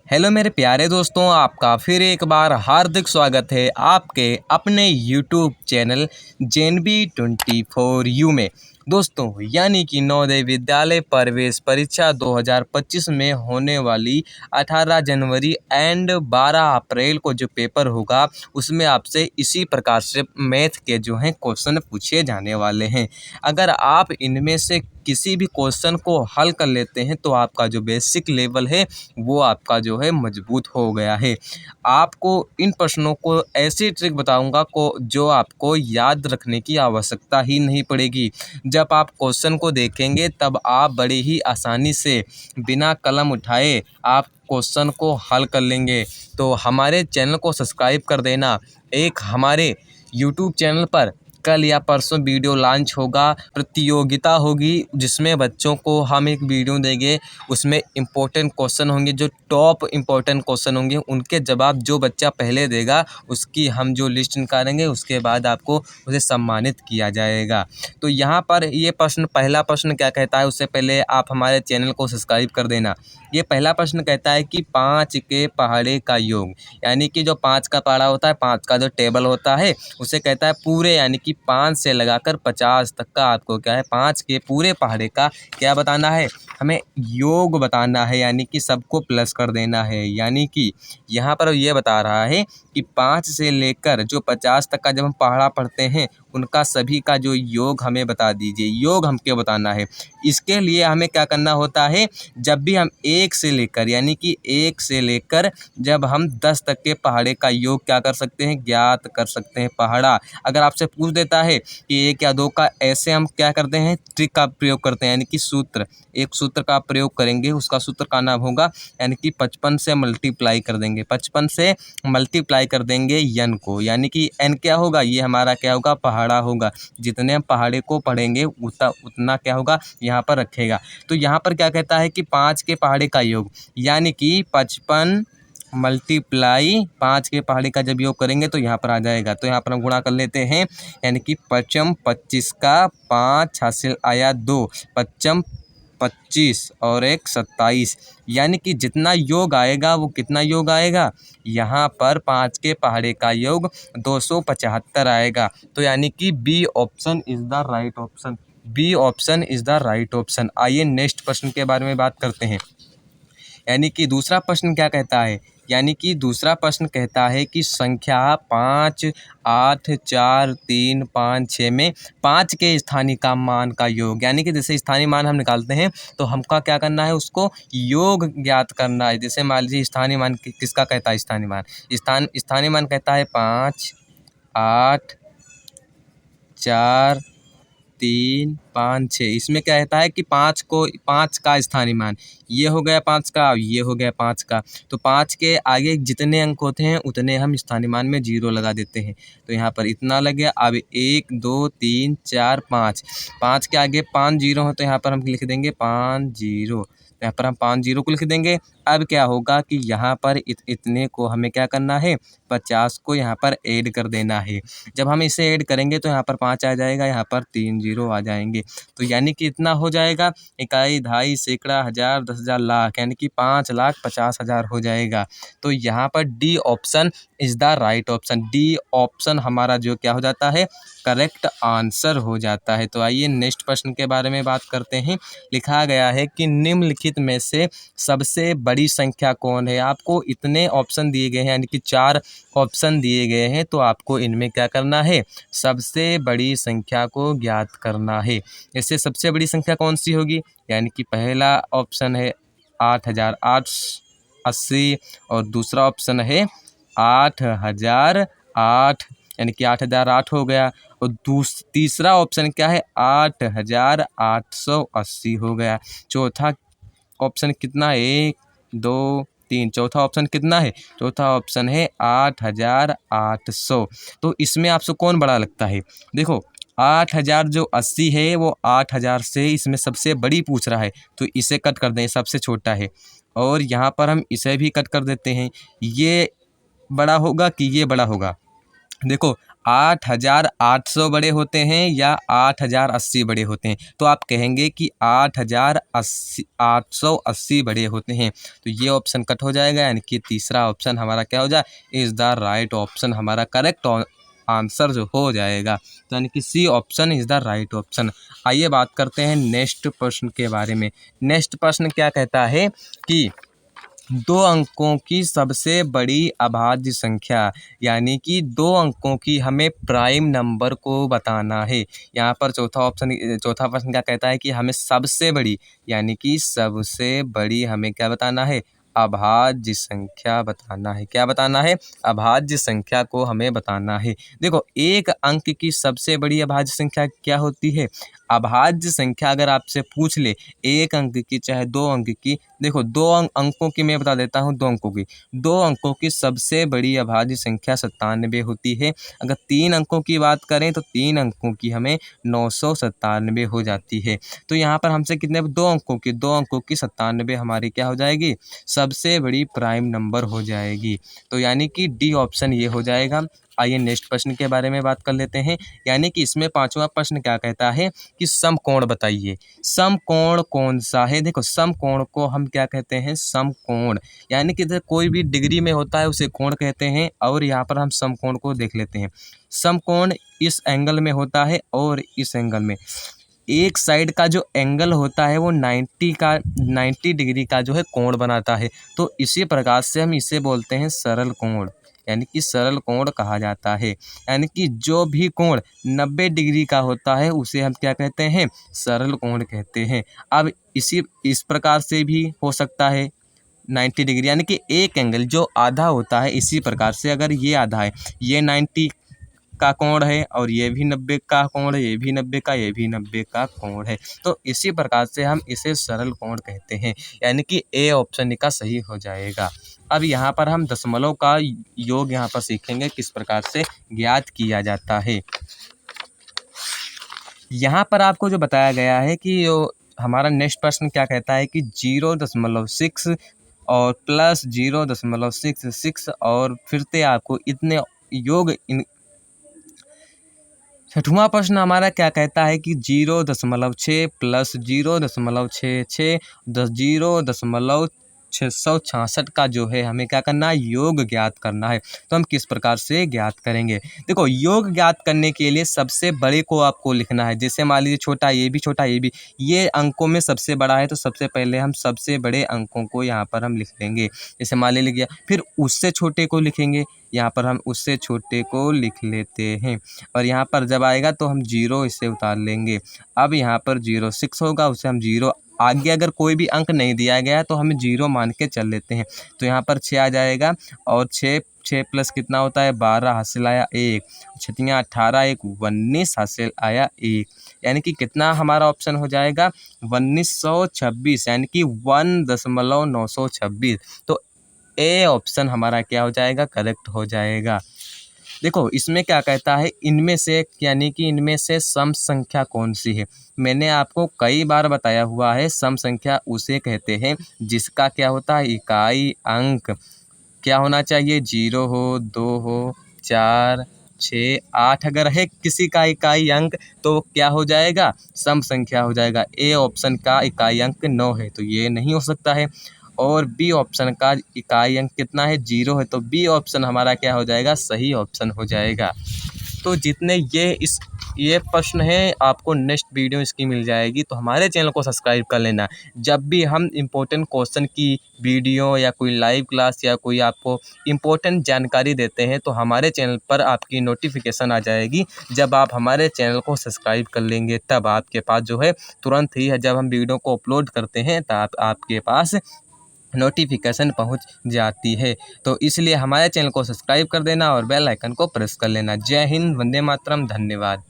Hello मेरे प्यारे दोस्तों, आपका फिर एक बार हार्दिक स्वागत है आपके अपने यूट्यूब चैनल JNB24U में। दोस्तों, यानी कि नवोदय विद्यालय प्रवेश परीक्षा 2025 में होने वाली 18 जनवरी एंड 12 अप्रैल को जो पेपर होगा, उसमें आपसे इसी प्रकार से मैथ के जो हैं क्वेश्चन पूछे जाने वाले हैं। अगर आप इनमें से किसी भी क्वेश्चन को हल कर लेते हैं तो आपका जो बेसिक लेवल है वो आपका जो है मजबूत हो गया है। आपको इन प्रश्नों को ऐसी ट्रिक बताऊंगा को जो आपको याद रखने की आवश्यकता ही नहीं पड़ेगी। जब आप क्वेश्चन को देखेंगे तब आप बड़ी ही आसानी से बिना कलम उठाए आप क्वेश्चन को हल कर लेंगे। तो हमारे चैनल को सब्सक्राइब कर देना। एक हमारे यूट्यूब चैनल पर कल या परसों वीडियो लॉन्च होगा, प्रतियोगिता होगी जिसमें बच्चों को हम एक वीडियो देंगे। उसमें इम्पोर्टेंट क्वेश्चन होंगे, जो टॉप इम्पोर्टेंट क्वेश्चन होंगे उनके जवाब जो बच्चा पहले देगा उसकी हम जो लिस्ट निकालेंगे, उसके बाद आपको उसे सम्मानित किया जाएगा। तो यहाँ पर ये प्रश्न, पहला प्रश्न क्या कहता है, उससे पहले आप हमारे चैनल को सब्सक्राइब कर देना। ये पहला प्रश्न कहता है कि 5 के पहाड़े का योग, यानी कि जो 5 का पहाड़ा होता है, 5 का जो टेबल होता है उसे कहता है पूरे, यानी कि 5 से लगाकर 50 तक का आपको क्या है 5 के पूरे पहाड़े का क्या बताना है, हमें योग बताना है, यानी कि सबको प्लस कर देना है। यानी कि यहाँ पर ये बता रहा है कि 5 से लेकर जो 50 तक का जब हम पहाड़ा पढ़ते हैं उनका सभी का जो योग हमें बता दीजिए, योग हमको बताना है। इसके लिए हमें क्या करना होता है, जब भी हम 1 से लेकर, यानी कि 1 से लेकर जब हम 10 तक के पहाड़े का योग क्या कर सकते हैं, ज्ञात कर सकते हैं। पहाड़ा अगर आपसे पूछ देता है कि 1 या 2 का, ऐसे हम क्या करते हैं, ट्रिक का प्रयोग करते हैं, यानी कि सूत्र, एक सूत्र का प्रयोग करेंगे। उसका सूत्र का नाम होगा, यानी कि 55 से मल्टीप्लाई कर देंगे, 55 से मल्टीप्लाई कर देंगे n को, यानी कि n क्या होगा, ये हमारा क्या होगा, पहाड़ा होगा। जितने हम पहाड़े को पढ़ेंगे उतना क्या होगा यहाँ पर रखेगा। तो यहाँ पर क्या कहता है कि 5 के पहाड़े का योग, यानी कि 55 मल्टीप्लाई 5 के पहाड़े का जब योग करेंगे तो यहाँ पर आ जाएगा। तो यहाँ पर हम गुणा कर लेते हैं, यानी कि 55 25 का 5 हासिल आया 2, 55 25 और 1 27, यानी कि जितना योग आएगा वो कितना योग आएगा, यहाँ पर 5 के पहाड़े का योग 275 आएगा। तो यानी कि B option is the right option, B option is the right option. आइए नेक्स्ट प्रश्न के बारे में बात करते हैं। यानी कि दूसरा प्रश्न क्या कहता है, यानी कि दूसरा प्रश्न कहता है कि संख्या 5 8 4 3 5 6 में 5 के स्थानीय का मान का योग, यानी कि जैसे स्थानीय मान हम निकालते हैं तो हमका क्या करना है, उसको योग ज्ञात करना है। जैसे मान लीजिए स्थानीय मान किसका कहता है, स्थानीय मान कहता है 5 8 4 3 5 6। इसमें क्या कहता है कि 5 का स्थानीय मान, ये हो गया 5 का, ये हो गया 5 का। तो 5 के आगे जितने अंक होते हैं उतने हम स्थानीय मान में 0 लगा देते हैं। तो यहाँ पर इतना लग गया। अब 1 2 3 4 5, 5 के आगे 5 0 हो तो यहाँ पर हम लिख देंगे 5 0, यहाँ पर हम 5 0 को लिख देंगे। अब क्या होगा कि यहाँ पर इतने को हमें क्या करना है, 50 को यहाँ पर ऐड कर देना है। जब हम इसे ऐड करेंगे तो यहाँ पर 5 आ जाएगा, यहाँ पर 3 0 आ जाएंगे। तो यानी कि इतना हो जाएगा, इकाई, दहाई, सैकड़ा, हज़ार, 10,000, लाख, यानी कि 5,50,000 हो जाएगा। तो यहाँ पर D option is the right option, D option हमारा जो क्या हो जाता है, करेक्ट आंसर हो जाता है। तो आइए नेक्स्ट प्रश्न के बारे में बात करते हैं। लिखा गया है कि निम्नलिखित में से सबसे बड़ी संख्या कौन है। आपको इतने ऑप्शन दिए गए हैं, यानी कि 4 ऑप्शन दिए गए हैं, तो आपको इनमें क्या करना है, सबसे बड़ी संख्या को ज्ञात करना है। इससे सबसे बड़ी संख्या कौन सी होगी, यानी कि पहला ऑप्शन है 8,880 और दूसरा ऑप्शन है 8,008, यानी कि 8,008 हो गया। और तीसरा ऑप्शन क्या है, 8,880 हो गया। चौथा ऑप्शन कितना है, 1 2 3, चौथा ऑप्शन कितना है, चौथा ऑप्शन है 8,800। तो इसमें आपसे कौन बड़ा लगता है, देखो 8,000 जो 80 है वो 8,000 से इसमें सबसे बड़ी पूछ रहा है, तो इसे कट कर दें, सबसे छोटा है। और यहाँ पर हम इसे भी कट कर देते हैं, ये बड़ा होगा कि ये बड़ा होगा। देखो 8,800 बड़े होते हैं या 8,080 बड़े होते हैं? तो आप कहेंगे कि 8,880 बड़े होते हैं। तो ये ऑप्शन कट हो जाएगा, यानी कि तीसरा ऑप्शन हमारा क्या हो जाए, इज़ द राइट ऑप्शन हमारा करेक्ट आंसर जो हो जाएगा। तो यानी कि C option is the right option. आइए बात करते हैं नेक्स्ट प्रश्न के बारे में। नेक्स्ट प्रश्न क्या कहता है कि 2 अंकों की सबसे बड़ी अभाज्य संख्या, यानी कि 2 अंकों की हमें प्राइम नंबर को बताना है। यहाँ पर चौथा प्रश्न क्या कहता है कि हमें सबसे बड़ी, यानी कि सबसे बड़ी हमें क्या बताना है, अभाज्य संख्या बताना है। क्या बताना है, अभाज्य संख्या को हमें बताना है। देखो, एक अंक की सबसे बड़ी अभाज्य संख्या क्या होती है? अभाज्य संख्या अगर आपसे पूछ ले एक अंक की चाहे 2 अंक की, देखो 2 अंकों की मैं बता देता हूँ, 2 अंकों की। 2 अंकों की सबसे बड़ी अभाज्य संख्या 97 होती है। अगर 3 अंकों की बात करें तो 3 अंकों की हमें 997 हो जाती है। तो यहाँ पर हमसे कितने, 2 अंकों की 97 हमारी क्या हो जाएगी, सबसे बड़ी प्राइम नंबर हो जाएगी। तो यानी कि डी ऑप्शन ये हो जाएगा। आइए नेक्स्ट प्रश्न के बारे में बात कर लेते हैं। यानी कि इसमें 5वां प्रश्न क्या कहता है कि समकोण बताइए। समकोण कौन सा है? देखो, समकोण को हम क्या कहते हैं, समकोण, यानी कि कोई भी डिग्री में होता है उसे कोण कहते हैं। और यहाँ पर हम समकोण को देख लेते हैं। समकोण इस एंगल में होता है और इस एंगल में, एक साइड का जो एंगल होता है वो 90 डिग्री का जो है कोण बनाता है। तो इसी प्रकार से हम इसे बोलते हैं सरल कोण, यानी कि सरल कोण कहा जाता है। यानी कि जो भी कोण 90 डिग्री का होता है उसे हम क्या कहते हैं, सरल कोण कहते हैं। अब इस प्रकार से भी हो सकता है 90 डिग्री, यानी कि एक एंगल जो आधा होता है, इसी प्रकार से अगर ये आधा है, ये 90 का कोण है और ये भी 90 का कोण है, ये भी 90 का, ये भी 90 का कोण है। तो इसी प्रकार से हम इसे सरल कोण कहते हैं, यानी कि ए ऑप्शन का सही हो जाएगा। अब यहाँ पर हम दशमलव का योग यहाँ पर सीखेंगे किस प्रकार से ज्ञात किया जाता है। यहाँ पर आपको जो बताया गया है कि हमारा नेक्स्ट प्रश्न क्या कहता है कि 0.6 और प्लस 0.66 और फिर से आपको इतने योग 6वां प्रश्न हमारा क्या कहता है कि 0.6 प्लस 0.66 0.666 का जो है हमें क्या करना है, योग ज्ञात करना है। तो हम किस प्रकार से ज्ञात करेंगे? देखो, योग ज्ञात करने के लिए सबसे बड़े को आपको लिखना है। जैसे मान लीजिए छोटा ये भी, छोटा ये भी, ये अंकों में सबसे बड़ा है, तो सबसे पहले हम सबसे बड़े अंकों को यहाँ पर हम लिख लेंगे। जैसे मान लीजिए, फिर उससे छोटे को लिखेंगे, यहाँ पर हम उससे छोटे को लिख लेते हैं। और यहाँ पर जब आएगा तो हम 0 इससे उतार लेंगे। अब यहाँ पर 0.6 होगा, उसे हम 0, आगे अगर कोई भी अंक नहीं दिया गया है तो हम 0 मान के चल लेते हैं। तो यहाँ पर 6 आ जाएगा और 6 प्लस कितना होता है, 12 हासिल आया 1, 6 18, 1 19 हासिल आया 1, यानी कि कितना हमारा ऑप्शन हो जाएगा, 1926, यानी कि 1.926। तो ए ऑप्शन हमारा क्या हो जाएगा, करेक्ट हो जाएगा। देखो, इसमें क्या कहता है, इनमें से, यानी कि इनमें से सम संख्या कौन सी है? मैंने आपको कई बार बताया हुआ है, सम संख्या उसे कहते हैं जिसका क्या होता है, इकाई अंक क्या होना चाहिए, 0 हो, 2 हो, 4, 6, 8 अगर है किसी का इकाई अंक तो क्या हो जाएगा, सम संख्या हो जाएगा। ए ऑप्शन का इकाई अंक 9 है तो ये नहीं हो सकता है। और बी ऑप्शन का इकाई अंक कितना है, 0 है, तो बी ऑप्शन हमारा क्या हो जाएगा, सही ऑप्शन हो जाएगा। तो जितने ये प्रश्न हैं आपको नेक्स्ट वीडियो इसकी मिल जाएगी, तो हमारे चैनल को सब्सक्राइब कर लेना। जब भी हम इम्पोर्टेंट क्वेश्चन की वीडियो या कोई लाइव क्लास या कोई आपको इम्पोर्टेंट जानकारी देते हैं तो हमारे चैनल पर आपकी नोटिफिकेशन आ जाएगी। जब आप हमारे चैनल को सब्सक्राइब कर लेंगे तब आपके पास जो है तुरंत ही जब हम वीडियो को अपलोड करते हैं तब आपके पास नोटिफिकेशन पहुंच जाती है। तो इसलिए हमारे चैनल को सब्सक्राइब कर देना और बेल आइकन को प्रेस कर लेना। जय हिंद, वंदे मातरम, धन्यवाद।